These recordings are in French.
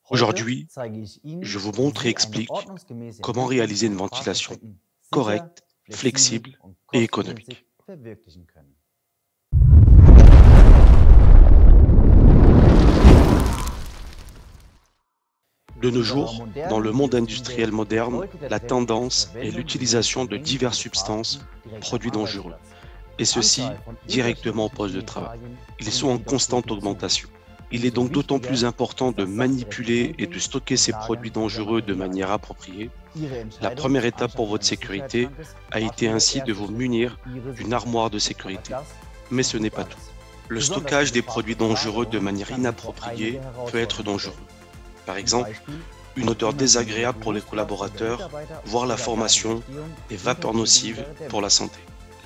Aujourd'hui, je vous montre et explique comment réaliser une ventilation correcte, flexible et économique. De nos jours, dans le monde industriel moderne, la tendance est l'utilisation de diverses substances, produits dangereux, et ceci directement au poste de travail. Ils sont en constante augmentation. Il est donc d'autant plus important de manipuler et de stocker ces produits dangereux de manière appropriée. La première étape pour votre sécurité a été ainsi de vous munir d'une armoire de sécurité. Mais ce n'est pas tout. Le stockage des produits dangereux de manière inappropriée peut être dangereux. Par exemple, une odeur désagréable pour les collaborateurs, voire la formation, des vapeurs nocives pour la santé.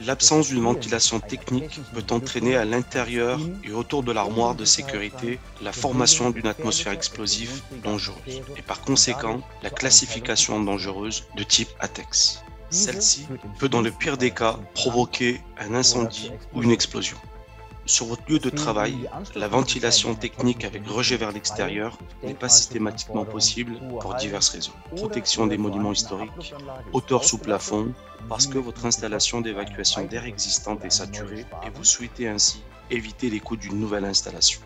L'absence d'une ventilation technique peut entraîner à l'intérieur et autour de l'armoire de sécurité la formation d'une atmosphère explosive dangereuse et par conséquent la classification dangereuse de type ATEX. Celle-ci peut dans le pire des cas provoquer un incendie ou une explosion. Sur votre lieu de travail, la ventilation technique avec rejet vers l'extérieur n'est pas systématiquement possible pour diverses raisons. Protection des monuments historiques, hauteur sous plafond, parce que votre installation d'évacuation d'air existante est saturée et vous souhaitez ainsi éviter les coûts d'une nouvelle installation.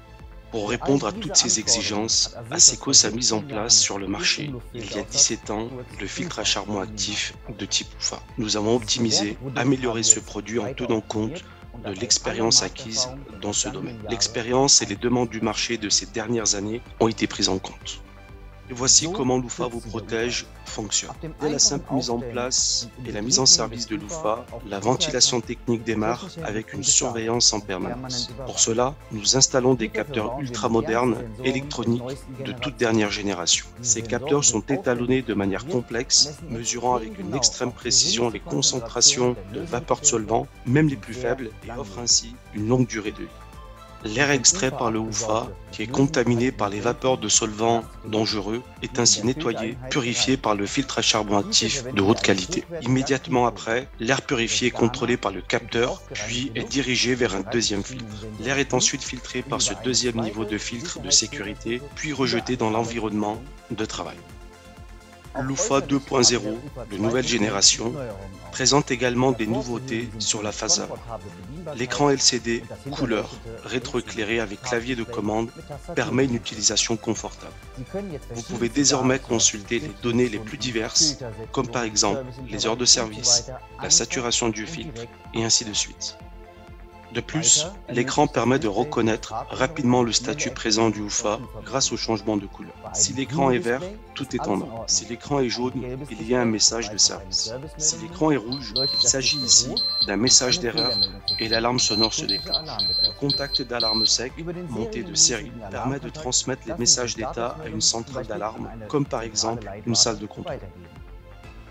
Pour répondre à toutes ces exigences, Asseco a mis en place sur le marché, il y a 17 ans, le filtre à charbon actif de type UFA. Nous avons optimisé, amélioré ce produit en tenant compte de l'expérience acquise dans ce domaine. L'expérience et les demandes du marché de ces dernières années ont été prises en compte. Et voici comment l'UFA vous protège fonctionne. Dès la simple mise en place et la mise en service de l'UFA, la ventilation technique démarre avec une surveillance en permanence. Pour cela, nous installons des capteurs ultramodernes électroniques de toute dernière génération. Ces capteurs sont étalonnés de manière complexe, mesurant avec une extrême précision les concentrations de vapeur de solvant, même les plus faibles, et offrent ainsi une longue durée de vie. L'air extrait par le UFA, qui est contaminé par les vapeurs de solvants dangereux, est ainsi nettoyé, purifié par le filtre à charbon actif de haute qualité. Immédiatement après, l'air purifié est contrôlé par le capteur, puis est dirigé vers un deuxième filtre. L'air est ensuite filtré par ce deuxième niveau de filtre de sécurité, puis rejeté dans l'environnement de travail. L'UFA 2.0 de nouvelle génération présente également des nouveautés sur la façade. L'écran LCD couleur rétroéclairé avec clavier de commande permet une utilisation confortable. Vous pouvez désormais consulter les données les plus diverses, comme par exemple les heures de service, la saturation du filtre et ainsi de suite. De plus, l'écran permet de reconnaître rapidement le statut présent du UFA grâce au changement de couleur. Si l'écran est vert, tout est en ordre. Si l'écran est jaune, il y a un message de service. Si l'écran est rouge, il s'agit ici d'un message d'erreur et l'alarme sonore se déclenche. Le contact d'alarme sec, monté de série, permet de transmettre les messages d'état à une centrale d'alarme, comme par exemple une salle de contrôle.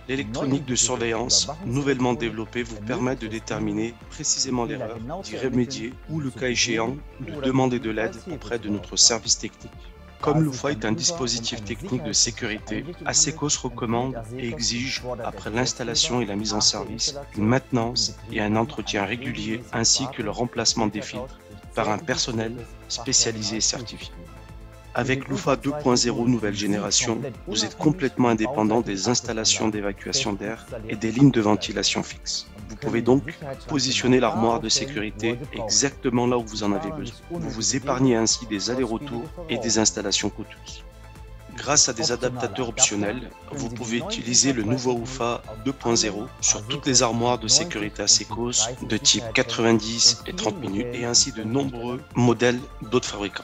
L'électronique de surveillance, nouvellement développée, vous permet de déterminer précisément l'erreur, d'y remédier ou, le cas échéant, de demander de l'aide auprès de notre service technique. Comme l'UFA est un dispositif technique de sécurité, Asseco recommande et exige, après l'installation et la mise en service, une maintenance et un entretien régulier ainsi que le remplacement des filtres par un personnel spécialisé et certifié. Avec l'UFA 2.0 nouvelle génération, vous êtes complètement indépendant des installations d'évacuation d'air et des lignes de ventilation fixes. Vous pouvez donc positionner l'armoire de sécurité exactement là où vous en avez besoin. Vous vous épargnez ainsi des allers-retours et des installations coûteuses. Grâce à des adaptateurs optionnels, vous pouvez utiliser le nouveau UFA 2.0 sur toutes les armoires de sécurité Asseco de type 90 et 30 minutes et ainsi de nombreux modèles d'autres fabricants.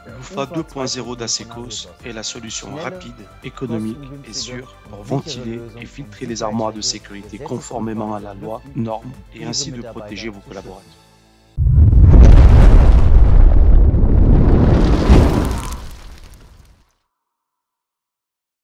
L'UFA 2.0 d'Asseco est la solution rapide, économique et sûre pour ventiler et filtrer les armoires de sécurité conformément à la loi, normes et ainsi de protéger vos collaborateurs.